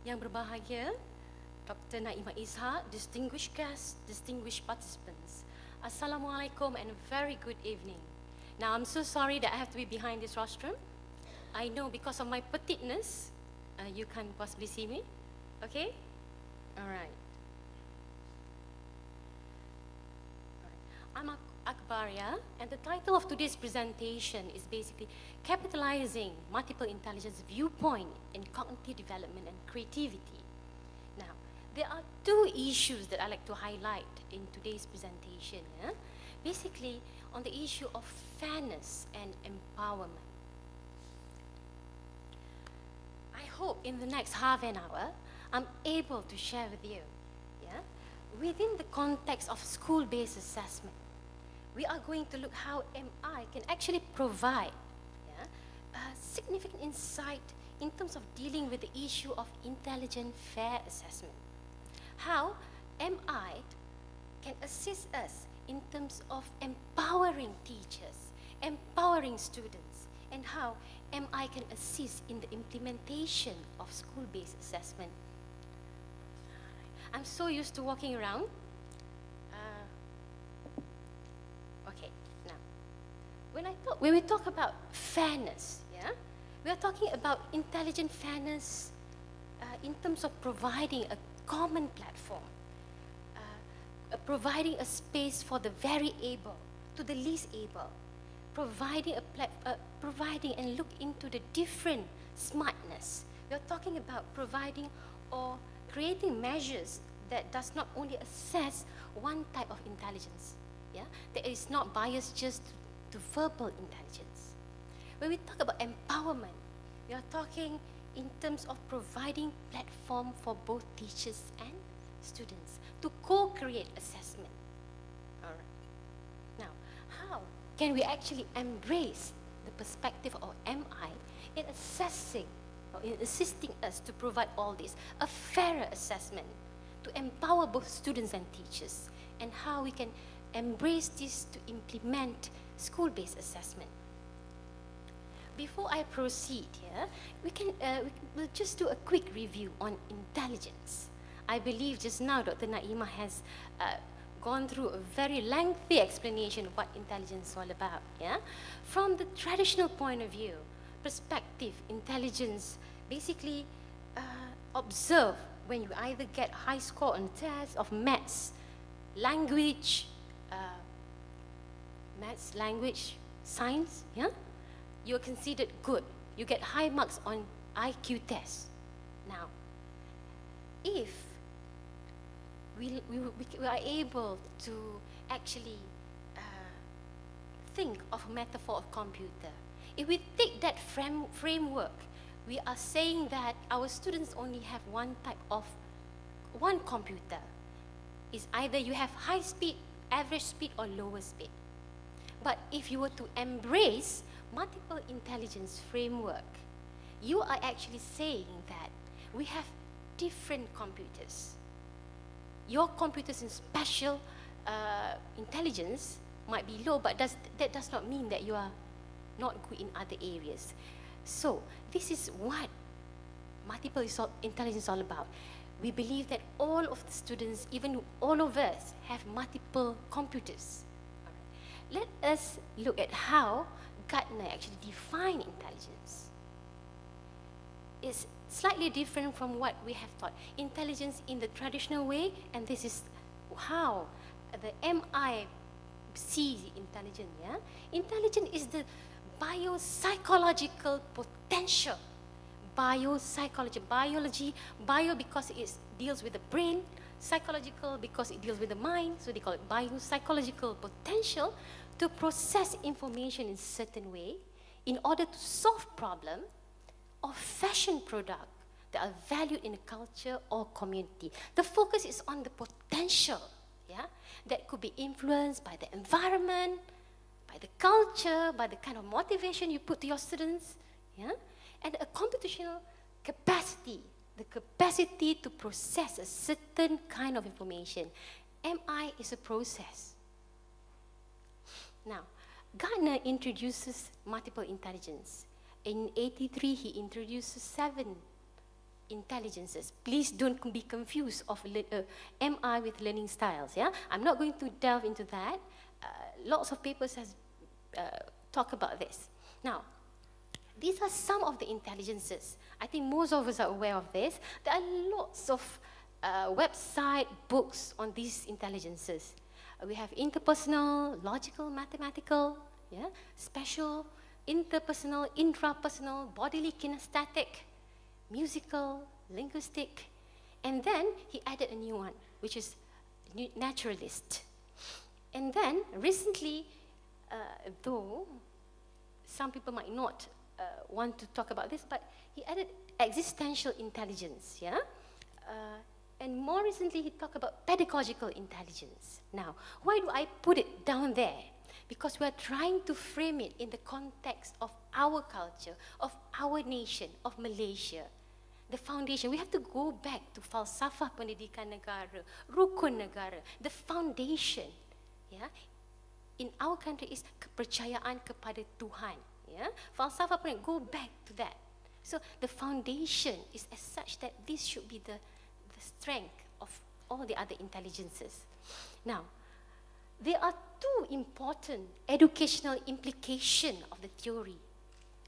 Yang berbahagia, Dr. Naimah Ishaq, distinguished guests, distinguished participants. Assalamualaikum and a very good evening. Now, I'm so sorry that I have to be behind this rostrum. I know because of my petiteness, you can't possibly see me. Okay? All right. I'm Akbaria, and the title of today's presentation is basically Capitalizing Multiple Intelligence Viewpoint in Cognitive Development and Creativity. Now, there are two issues that I like to highlight in today's presentation. Basically, on the issue of fairness and empowerment. I hope in the next half an hour, I'm able to share with you, within the context of school-based assessment, we are going to look how MI can actually provide significant insight in terms of dealing with the issue of intelligent, fair assessment. How MI can assist us in terms of empowering teachers, empowering students, and how MI can assist in the implementation of school-based assessment. I'm so used to walking around. Okay, now, when we talk about fairness, we are talking about intelligent fairness in terms of providing a common platform, providing a space for the very able to the least able, providing and look into the different smartness. We are talking about providing or creating measures that does not only assess one type of intelligence, that is not biased just to verbal intelligence. When we talk about empowerment, we are talking in terms of providing platform for both teachers and students to co-create assessment. All right. Now, how can we actually embrace the perspective of MI in assessing or in assisting us to provide all this, a fairer assessment, to empower both students and teachers, and how we can embrace this to implement school-based assessment. Before I proceed here, we'll just do a quick review on intelligence. I believe just now Dr. Naimah has gone through a very lengthy explanation of what intelligence is all about. From the traditional point of view, perspective, intelligence, basically observe when you either get high score on tests of maths, language, science, you're considered good. You get high marks on IQ tests. Now, if we are able to actually think of a metaphor of computer, if we take that framework, we are saying that our students only have one computer. It's either you have high speed, average speed, or lower speed. But if you were to embrace multiple intelligence framework, you are actually saying that we have different computers. Your computers in special intelligence might be low, but that does not mean that you are not good in other areas. So this is what multiple intelligence is all about. We believe that all of the students, even all of us, have multiple computers. Let us look at how Gartner actually defined intelligence. It's slightly different from what we have thought. Intelligence in the traditional way, and this is how the MI sees intelligence. Intelligence is the biopsychological potential. Biology, bio because it deals with the brain, psychological because it deals with the mind, so they call it biopsychological potential to process information in certain way in order to solve problem or fashion product that are valued in a culture or community. The focus is on the potential, that could be influenced by the environment, by the culture, by the kind of motivation you put to your students, and a computational capacity, the capacity to process a certain kind of information. MI is a process. Now, Gartner introduces multiple intelligence. In 1983, he introduces 7 intelligences. Please don't be confused of MI with learning styles. Yeah, I'm not going to delve into that. Lots of papers has talk about this. Now, these are some of the intelligences. I think most of us are aware of this. There are lots of website, books on these intelligences. We have interpersonal, logical, mathematical, yeah, special, interpersonal, intrapersonal, bodily kinesthetic, musical, linguistic, and then he added a new one, which is naturalist. And then recently, though some people might not want to talk about this, but he added existential intelligence, yeah? And more recently, he talked about pedagogical intelligence. Now, why do I put it down there? Because we are trying to frame it in the context of our culture, of our nation, of Malaysia. The foundation, we have to go back to falsafah pendidikan negara, rukun negara. The foundation, yeah, in our country is kepercayaan kepada Tuhan. Yeah? Falsafah pendidikan, go back to that. So the foundation is as such that this should be the strength of all the other intelligences. Now, there are two important educational implications of the theory.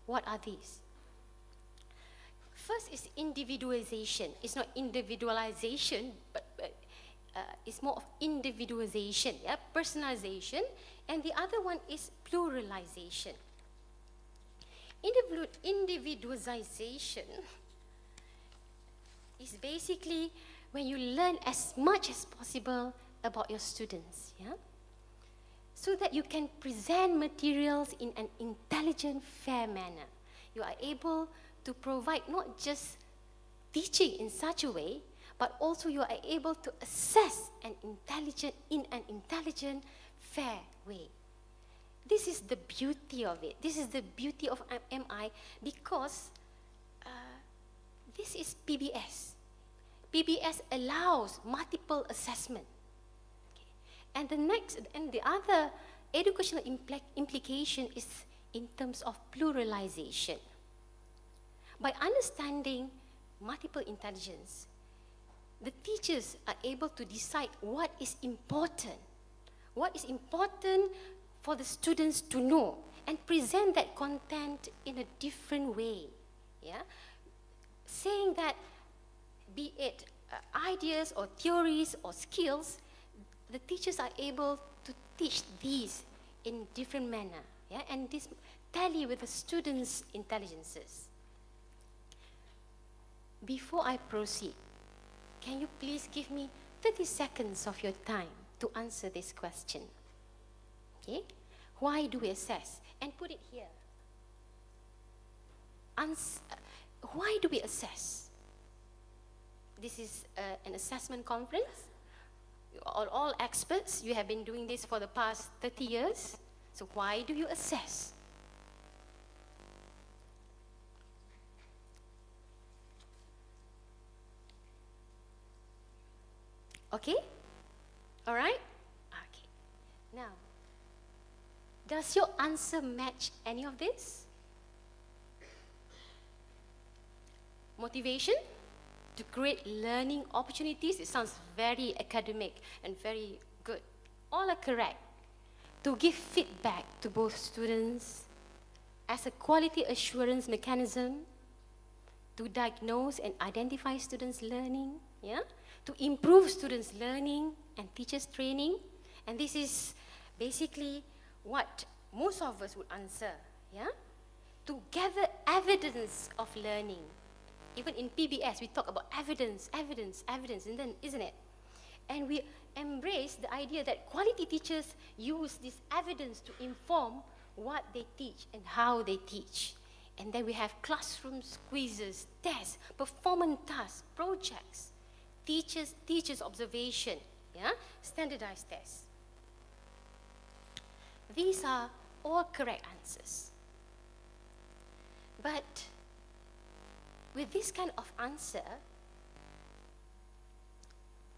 What are these? First is individualization. It's not individualization, but it's more of individualization, yeah? Personalization. And the other one is pluralization. Individualization is basically when you learn as much as possible about your students, yeah? So that you can present materials in an intelligent, fair manner. You are able to provide not just teaching in such a way, but also you are able to assess in an intelligent, fair way. This is the beauty of it. This is the beauty of MI because this is PBS. PBS allows multiple assessment. Okay. And the other educational implication is in terms of pluralization. By understanding multiple intelligence, the teachers are able to decide what is important for the students to know and present that content in a different way. Yeah? Saying that, be it ideas or theories or skills, the teachers are able to teach these in different manner. Yeah? And this tally with the students' intelligences. Before I proceed, can you please give me 30 seconds of your time to answer this question? Okay? Why do we assess? And put it here. Why do we assess? This is an assessment conference. You are all experts. You have been doing this for the past 30 years. So why do you assess? Okay? All right? Okay. Now, does your answer match any of this? Motivation to create learning opportunities. It sounds very academic and very good. All are correct. To give feedback to both students as a quality assurance mechanism, to diagnose and identify students' learning, yeah? To improve students' learning and teachers' training. And this is basically what most of us would answer, yeah? To gather evidence of learning. Even in PBS, we talk about evidence, and then, isn't it? And we embrace the idea that quality teachers use this evidence to inform what they teach and how they teach. And then we have classroom quizzes, tests, performance tasks, projects, teachers' observation, yeah? Standardized tests. These are all correct answers. But with this kind of answer,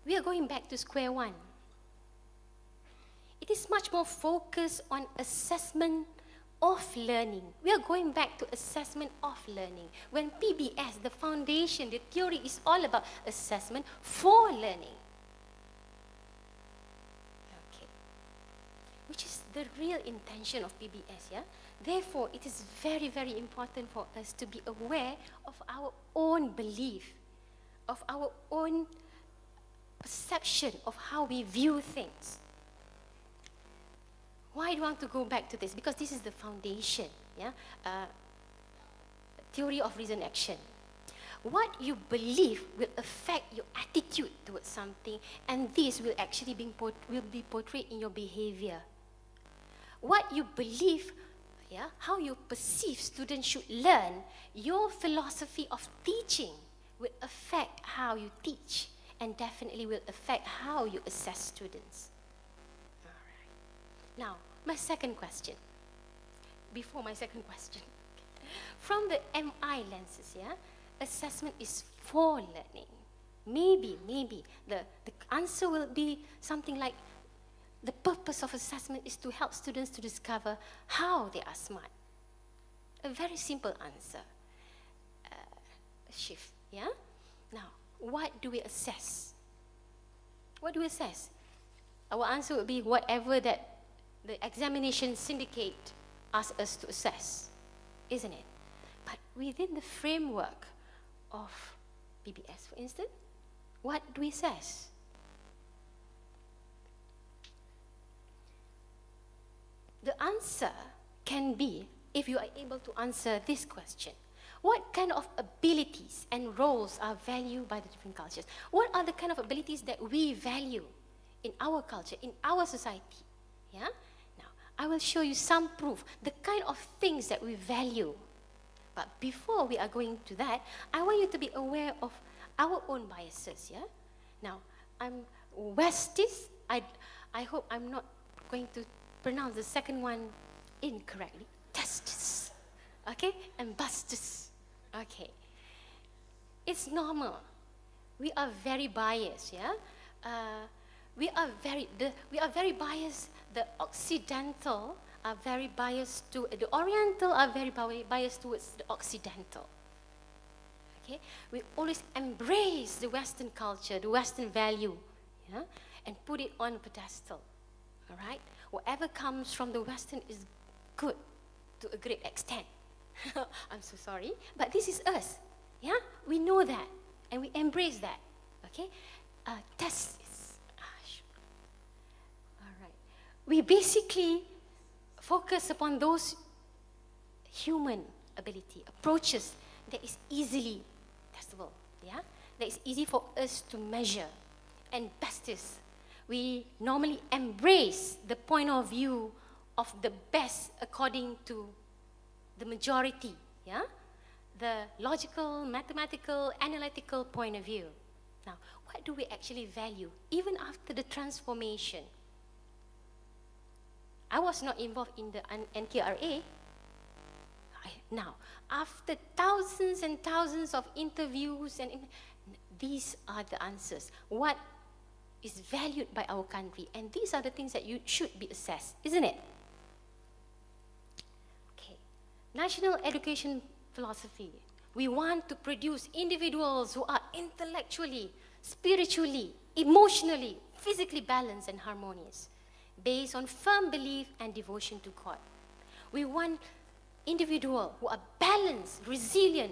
we are going back to square one. It is much more focused on assessment of learning. We are going back to assessment of learning. When PBS, the foundation, the theory is all about assessment for learning. Okay. Which is the real intention of PBS, yeah? Therefore, it is very, very important for us to be aware of our own belief, of our own perception of how we view things. Why do I want to go back to this? Because this is the foundation, yeah? Theory of reason action. What you believe will affect your attitude towards something, and this will actually be portrayed in your behavior. What you believe, yeah, how you perceive students should learn, your philosophy of teaching will affect how you teach, and definitely will affect how you assess students. All right. Now, my second question. Before my second question. From the MI lenses, yeah, assessment is for learning. Maybe the answer will be something like, the purpose of assessment is to help students to discover how they are smart. A very simple answer. Shift, yeah? Now, what do we assess? What do we assess? Our answer would be whatever that the examination syndicate asks us to assess, isn't it? But within the framework of PBS, for instance, what do we assess? The answer can be, if you are able to answer this question, what kind of abilities and roles are valued by the different cultures? What are the kind of abilities that we value in our culture, in our society? Yeah? Now, I will show you some proof, the kind of things that we value. But before we are going to that, I want you to be aware of our own biases, yeah? Now, I'm Westist. I hope I'm not going to pronounce the second one incorrectly. Testis, okay? And bustus, okay? It's normal. We are very biased, yeah? We are very biased. The Occidental are very biased to the Oriental are very biased towards the Occidental. Okay, we always embrace the Western culture, the Western value, yeah, and put it on a pedestal. All right, whatever comes from the Western is good to a great extent. I'm so sorry, but this is us. Yeah, we know that, and we embrace that. Okay, testis. All right, we basically focus upon those human ability approaches that is easily testable, yeah, that is easy for us to measure. And besties, we normally embrace the point of view of the best according to the majority, yeah, the logical, mathematical, analytical point of view. Now, what do we actually value even after the transformation? I was not involved in the NKRA. Now, after thousands and thousands of interviews, these are the answers. What is valued by our country? And these are the things that you should be assessed, isn't it? Okay. National education philosophy. We want to produce individuals who are intellectually, spiritually, emotionally, physically balanced and harmonious, based on firm belief and devotion to God. We want individuals who are balanced, resilient,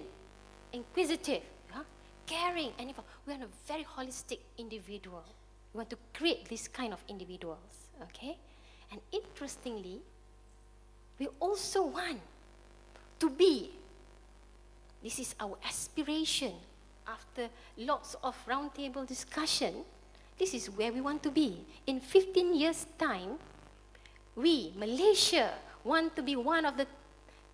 inquisitive, yeah, caring, and we want a very holistic individual. We want to create this kind of individuals, okay? And interestingly, we also want to be, this is our aspiration after lots of roundtable discussion, this is where we want to be. In 15 years' time, we, Malaysia, want to be one of the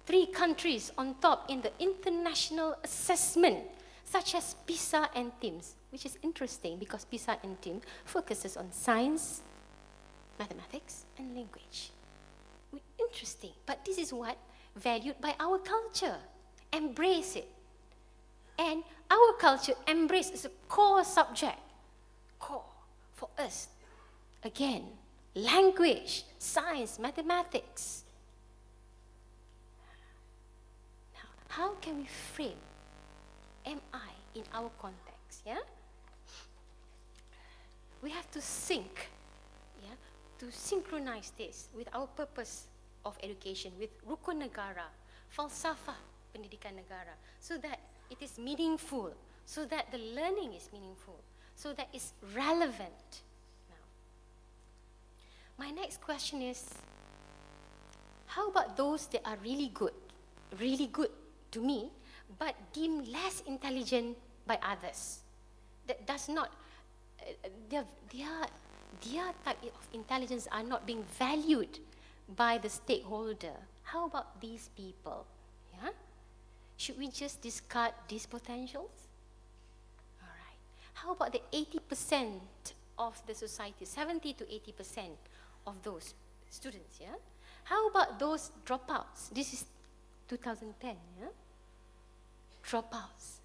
3 countries on top in the international assessment, such as PISA and TIMSS, which is interesting because PISA and TIMSS focuses on science, mathematics, and language. Interesting, but this is what valued by our culture. Embrace it. And our culture embraces a core subject. Core for us. Again, language, science, mathematics. can we frame MI in our context? Yeah, we have to sync, yeah, to synchronize this with our purpose of education, with rukun negara, falsafah pendidikan negara, so that it is meaningful, so that the learning is meaningful, so that it's relevant. Now, my next question is, how about those that are really good to me, but deemed less intelligent by others? That does not, their type of intelligence are not being valued by the stakeholder. How about these people? Yeah? Should we just discard these potentials? All right. How about the 80% of the society, 70 to 80% of those students, yeah? How about those dropouts? This is 2010, yeah? Dropouts.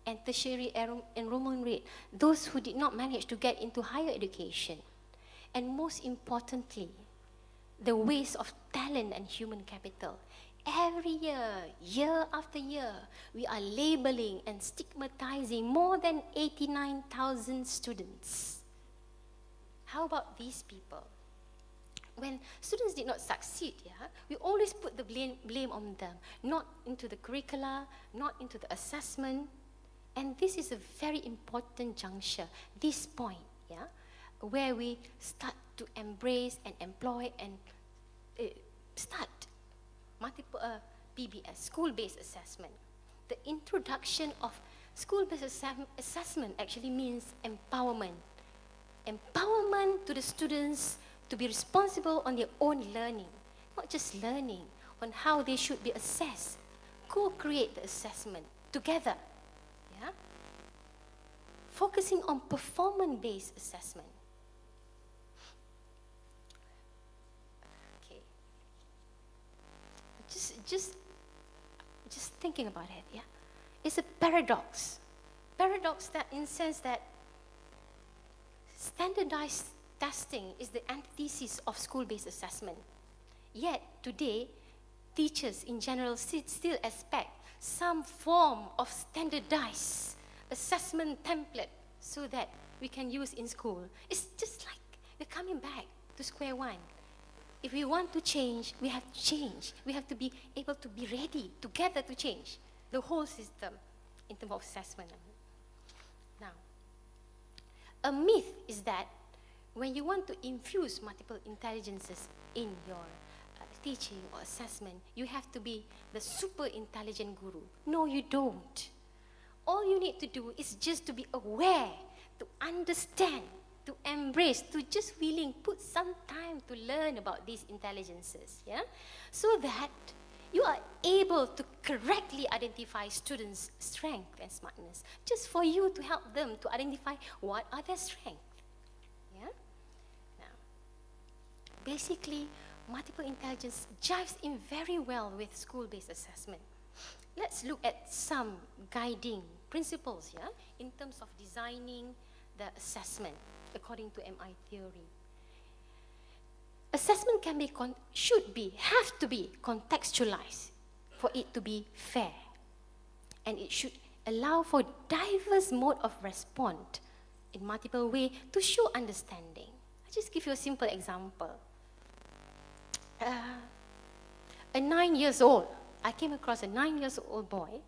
And tertiary enrollment rate, those who did not manage to get into higher education. And most importantly, the waste of talent and human capital. Every year after year, we are labeling and stigmatizing more than 89,000 students. How about these people? When students did not succeed, yeah, we always put the blame on them, not into the curricula, not into the assessment. And this is a very important juncture, this point, yeah, where we start to embrace and employ and start multiple PBS, school-based assessment. The introduction of school-based assessment actually means empowerment. Empowerment to the students to be responsible on their own learning, not just learning, on how they should be assessed. Co-create the assessment together. Yeah? Focusing on performance-based assessment. Okay. Just thinking about it, yeah? It's a paradox. Paradox that in sense that standardized testing is the antithesis of school-based assessment. Yet today, teachers in general still expect some form of standardized assessment template so that we can use in school. It's just like we're coming back to square one. If we want to change, we have to change. We have to be able to be ready together to change the whole system in terms of assessment. Now, a myth is that when you want to infuse multiple intelligences in your teaching or assessment, you have to be the super intelligent guru. No, you don't. All you need to do is just to be aware, to understand, to embrace, to just willing, put some time to learn about these intelligences, yeah? So that you are able to correctly identify students' strength and smartness, just for you to help them to identify what are their strengths. Yeah? Now, basically, multiple intelligence jives in very well with school-based assessment. Let's look at some guiding principles, yeah, in terms of designing the assessment according to MI theory. Assessment can be, have to be contextualized for it to be fair. And it should allow for diverse mode of response in multiple ways to show understanding. I'll just give you a simple example. A 9 years old, I came across a 9 years old boy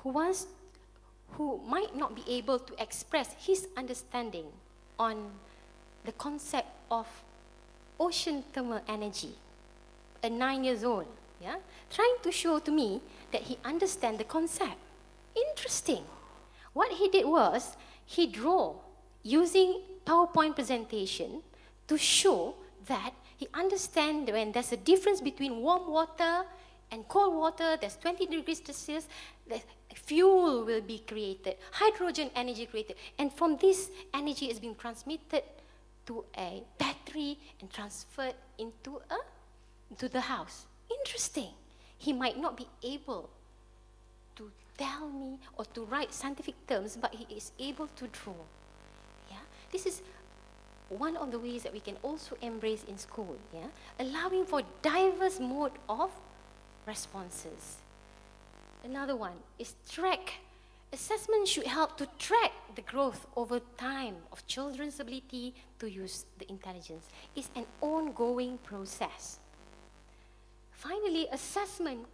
who might not be able to express his understanding on the concept of ocean thermal energy. A 9 years old, yeah, trying to show to me that he understands the concept. Interesting. What he did was, he drew using PowerPoint presentation to show that he understands when there's a difference between warm water and cold water, there's 20 degrees Celsius, the fuel will be created, hydrogen energy created, and from this energy is being transmitted to a battery and transferred into the house. Interesting. He might not be able to tell me or to write scientific terms, but he is able to draw. Yeah, this is one of the ways that we can also embrace in school. Yeah, allowing for diverse mode of responses. Another one is track. Assessment should help to track the growth over time of children's ability to use the intelligence. It's an ongoing process. Finally, assessment.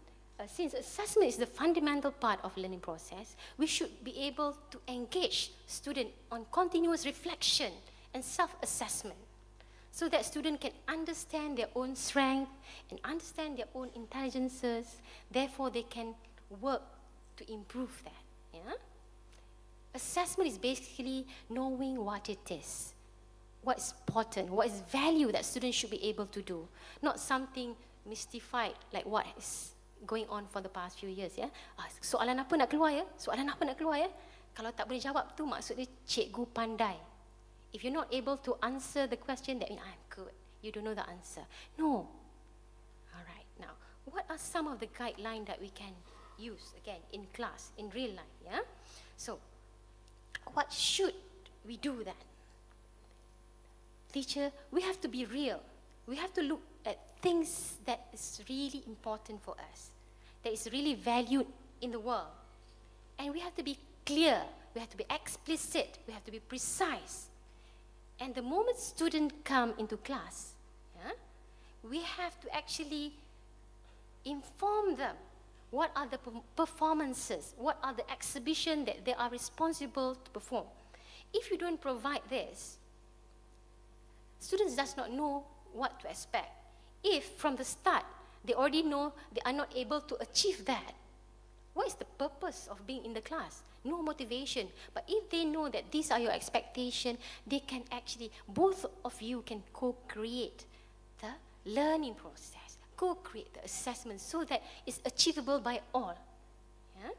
Since assessment is the fundamental part of learning process, we should be able to engage students on continuous reflection and self-assessment so that students can understand their own strength and understand their own intelligences. Therefore, they can work to improve that. Yeah? Assessment is basically knowing what it is, what's important, what is value that students should be able to do, not something mystified like what is going on for the past few years. Ya, soalan apa nak keluar ya? Soalan apa nak keluar ya? Kalau tak boleh jawab tu maksudnya cikgu pandai. If you're not able to answer the question, that means I'm good. You don't know the answer. No. All right. Now, what are some of the guidelines that we can use again in class, in real life? Yeah. So, what should we do then? Teacher, we have to be real. We have to look at things that is really important for us, that is really valued in the world. And we have to be clear, we have to be explicit, we have to be precise. And the moment students come into class, yeah, we have to actually inform them what are the performances, what are the exhibitions that they are responsible to perform. If you don't provide this, students does not know what to expect. If from the start they already know they are not able to achieve that, what is the purpose of being in the class? No motivation. But if they know that these are your expectations, they can actually, both of you can co-create the learning process, co-create the assessment so that it's achievable by all. Yeah?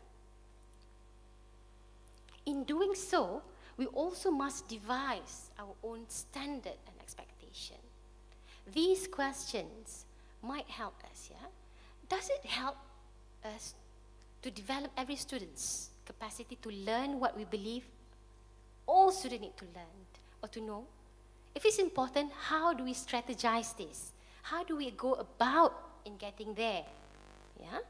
In doing so, we also must devise our own standard and expectation. These questions might help us, yeah? Does it help us to develop every student's capacity to learn what we believe all students need to learn or to know? If it's important, how do we strategize this? How do we go about in getting there? Yeah?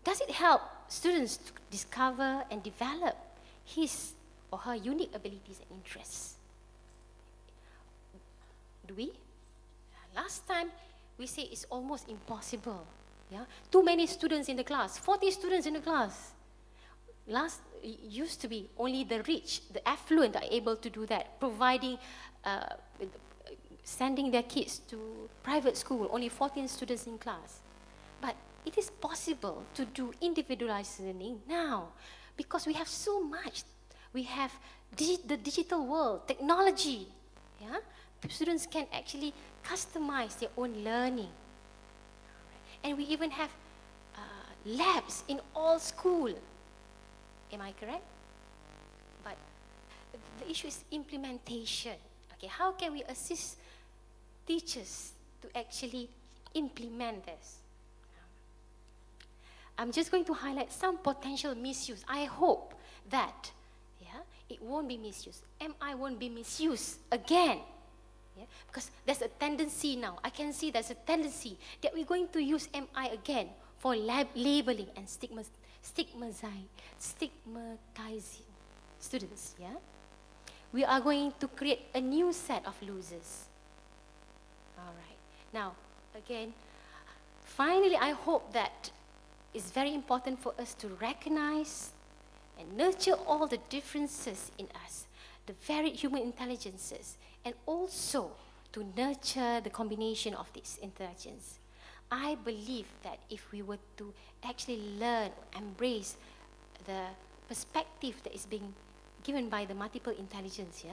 Does it help students to discover and develop his or her unique abilities and interests? Do we? Last time, we say it's almost impossible. Yeah? Too many students in the class, 40 students in the class. It used to be only the rich, the affluent are able to do that, providing, sending their kids to private school, only 14 students in class. But it is possible to do individualized learning now because we have so much. We have the digital world, technology. Yeah? Students can actually customize their own learning. And we even have labs in all school. Am I correct? But the issue is implementation. Okay, how can we assist teachers to actually implement this? I'm just going to highlight some potential misuse. I hope that it won't be misused. MI won't be misused again. Yeah? Because there's a tendency now. I can see there's a tendency that we're going to use MI again for labeling and stigmatizing students. Yeah? We are going to create a new set of losers. All right. Now, again, finally, I hope that it's very important for us to recognize and nurture all the differences in us, the varied human intelligences, and also to nurture the combination of these intelligence. I believe that if we were to actually learn, embrace the perspective that is being given by the multiple intelligence,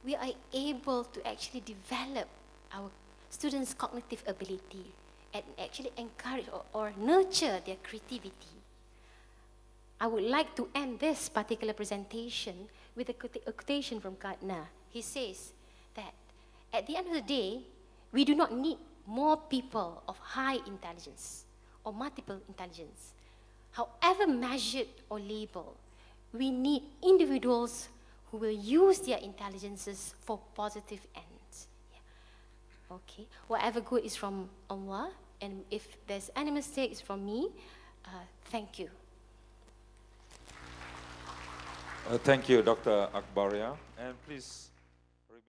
we are able to actually develop our students' cognitive ability and actually encourage or nurture their creativity. I would like to end this particular presentation with a quotation from Gardner. He says that at the end of the day, we do not need more people of high intelligence or multiple intelligence. However measured or labeled, we need individuals who will use their intelligences for positive ends. Yeah. Okay, whatever good is from Allah, and if there's any mistakes from me, thank you. Thank you, Dr. Akbaria. And please